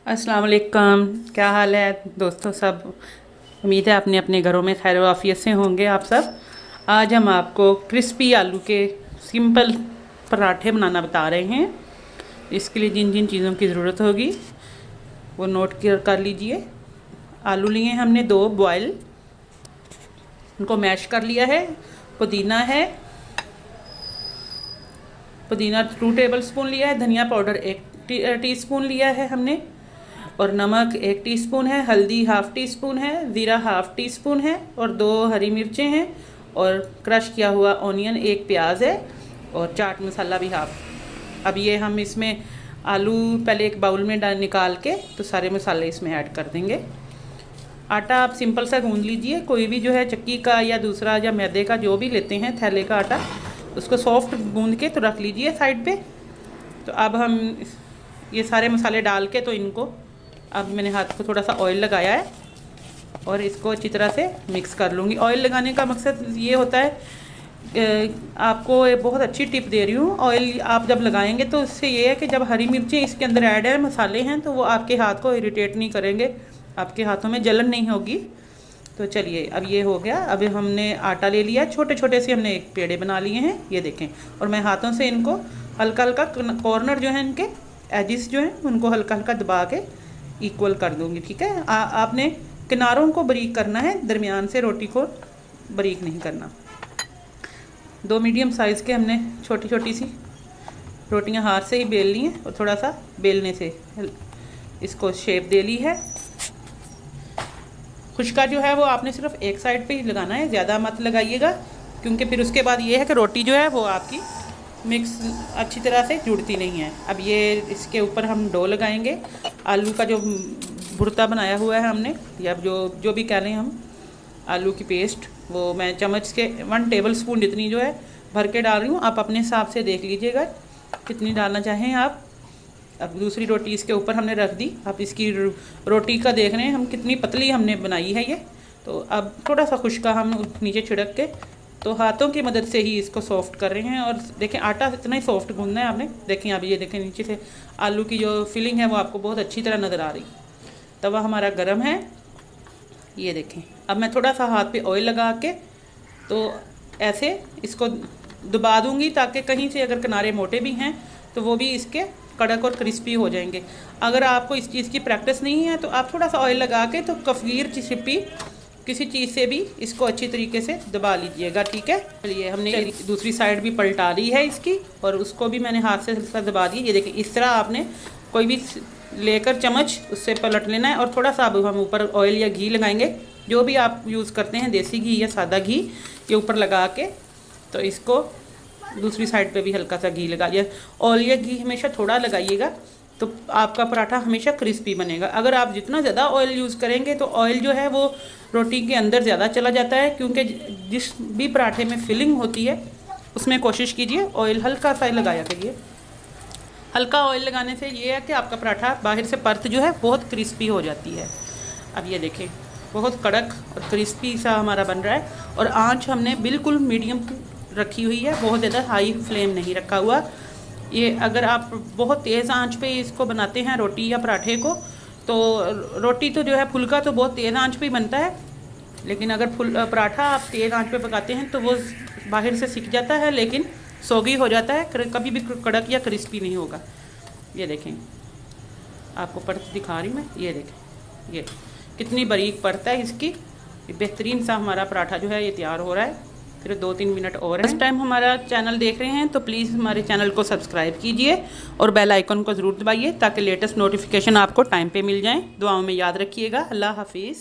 अस्सलाम वालेकुम। क्या हाल है दोस्तों सब। उम्मीद है अपने अपने घरों में खैर आफियत से होंगे आप सब। आज हम आपको क्रिस्पी आलू के सिंपल पराठे बनाना बता रहे हैं। इसके लिए जिन जिन चीज़ों की ज़रूरत होगी वो नोट कर लीजिए। आलू लिए हमने 2 बॉयल, उनको मैश कर लिया है। पुदीना है, पुदीना 2 टेबलस्पून लिया है। धनिया पाउडर 1 टीस्पून लिया है हमने, और नमक 1 टीस्पून है। हल्दी 1/2 टीस्पून है। ज़ीरा 1/2 टीस्पून है, और 2 हरी मिर्चें हैं, और क्रश किया हुआ ऑनियन 1 प्याज है, और चाट मसाला भी 1/2। अब ये हम इसमें आलू पहले एक बाउल में निकाल के तो सारे मसाले इसमें ऐड कर देंगे। आटा आप सिंपल सा गूंद लीजिए, कोई भी जो है चक्की का या दूसरा या मैदे का जो भी लेते हैं थैले का आटा, उसको सॉफ्ट गूंद के तो रख लीजिए साइड पे। तो अब हम ये सारे मसाले डाल के तो इनको, अब मैंने हाथ को थोड़ा सा ऑयल लगाया है और इसको अच्छी तरह से मिक्स कर लूँगी। ऑयल लगाने का मकसद ये होता है, आपको एक बहुत अच्छी टिप दे रही हूँ। ऑयल आप जब लगाएंगे तो उससे ये है कि जब हरी मिर्चें इसके अंदर ऐड है, मसाले हैं, तो वो आपके हाथ को इरिटेट नहीं करेंगे, आपके हाथों में जलन नहीं होगी। तो चलिए अब ये हो गया। अब हमने आटा ले लिया, छोटे छोटे से हमने एक पेड़े बना लिए हैं, ये देखें। और मैं हाथों से इनको हल्का हल्का कॉर्नर जो है इनके एजिस जो हैं उनको हल्का हल्का दबा के इक्वल कर दूंगी। ठीक है, आपने किनारों को बारीक करना है, दरमियान से रोटी को बारीक नहीं करना। 2 मीडियम साइज़ के हमने छोटी छोटी सी रोटियां हाथ से ही बेल ली हैं, और थोड़ा सा बेलने से इसको शेप दे ली है। खुश्का जो है वो आपने सिर्फ एक साइड पे ही लगाना है, ज़्यादा मत लगाइएगा, क्योंकि फिर उसके बाद ये है कि रोटी जो है वो आपकी मिक्स अच्छी तरह से जुड़ती नहीं है। अब ये इसके ऊपर हम डो लगाएंगे। आलू का जो भुर्ता बनाया हुआ है हमने, या जो भी कह रहे हैं हम, आलू की पेस्ट, वो मैं चम्मच के 1 टेबलस्पून जितनी जो है भर के डाल रही हूँ। आप अपने हिसाब से देख लीजिएगा कितनी डालना चाहें आप। अब दूसरी रोटी इसके ऊपर हमने रख दी। आप इसकी रोटी का देख रहे हैं हम कितनी पतली हमने बनाई है ये। तो अब थोड़ा सा खुश्का हम नीचे छिड़क के तो हाथों की मदद से ही इसको सॉफ्ट कर रहे हैं। और देखें आटा इतना ही सॉफ्ट गूंदना है आपने। देखें अब ये देखें नीचे से आलू की जो फिलिंग है वो आपको बहुत अच्छी तरह नज़र आ रही। तवा हमारा गर्म है, ये देखें। अब मैं थोड़ा सा हाथ पे ऑयल लगा के तो ऐसे इसको दबा दूंगी, ताकि कहीं से अगर किनारे मोटे भी हैं तो वो भी इसके कड़क और क्रिस्पी हो जाएंगे। अगर आपको इस चीज़ की प्रैक्टिस नहीं है तो आप थोड़ा सा ऑयल लगा के तो कफगीर चिपी किसी चीज़ से भी इसको अच्छी तरीके से दबा लीजिएगा। ठीक है, चलिए हमने दूसरी साइड भी पलटा ली है इसकी, और उसको भी मैंने हाथ से हल्का दबा दिया। ये देखिए, इस तरह आपने कोई भी लेकर चम्मच उससे पलट लेना है। और थोड़ा सा अब हम ऊपर ऑयल या घी लगाएंगे, जो भी आप यूज़ करते हैं, देसी घी या सादा घी, ये ऊपर लगा के तो इसको दूसरी साइड पे भी हल्का सा घी लगा लिया। ऑयल या घी हमेशा थोड़ा लगाइएगा तो आपका पराठा हमेशा क्रिस्पी बनेगा। अगर आप जितना ज़्यादा ऑयल यूज़ करेंगे तो ऑयल जो है वो रोटी के अंदर ज़्यादा चला जाता है, क्योंकि जिस भी पराठे में फिलिंग होती है उसमें कोशिश कीजिए ऑयल हल्का सा लगाया करिए। हल्का ऑयल लगाने से ये है कि आपका पराठा बाहर से परत जो है बहुत क्रिस्पी हो जाती है। अब ये देखें, बहुत कड़क और क्रिस्पी सा हमारा बन रहा है। और आँच हमने बिल्कुल मीडियम रखी हुई है, बहुत ज़्यादा हाई फ्लेम नहीं रखा हुआ। ये अगर आप बहुत तेज़ आंच पे इसको बनाते हैं रोटी या पराठे को, तो रोटी तो जो है फुल्का तो बहुत तेज़ आंच पे ही बनता है, लेकिन अगर पराठा आप तेज़ आंच पे पकाते हैं तो वो बाहर से सिक जाता है, लेकिन सोगी हो जाता है, कभी भी कड़क या क्रिस्पी नहीं होगा। ये देखें, आपको परत दिखा रही मैं, ये देखें ये कितनी बारीक परत है इसकी। बेहतरीन सा हमारा पराठा जो है ये तैयार हो रहा है। फिर 2-3 मिनट और है। फर्स्ट टाइम हमारा चैनल देख रहे हैं तो प्लीज़ हमारे चैनल को सब्सक्राइब कीजिए और बेल आइकन को ज़रूर दबाइए, ताकि लेटेस्ट नोटिफिकेशन आपको टाइम पे मिल जाएं। दुआओं में याद रखिएगा। अल्लाह हाफिज़।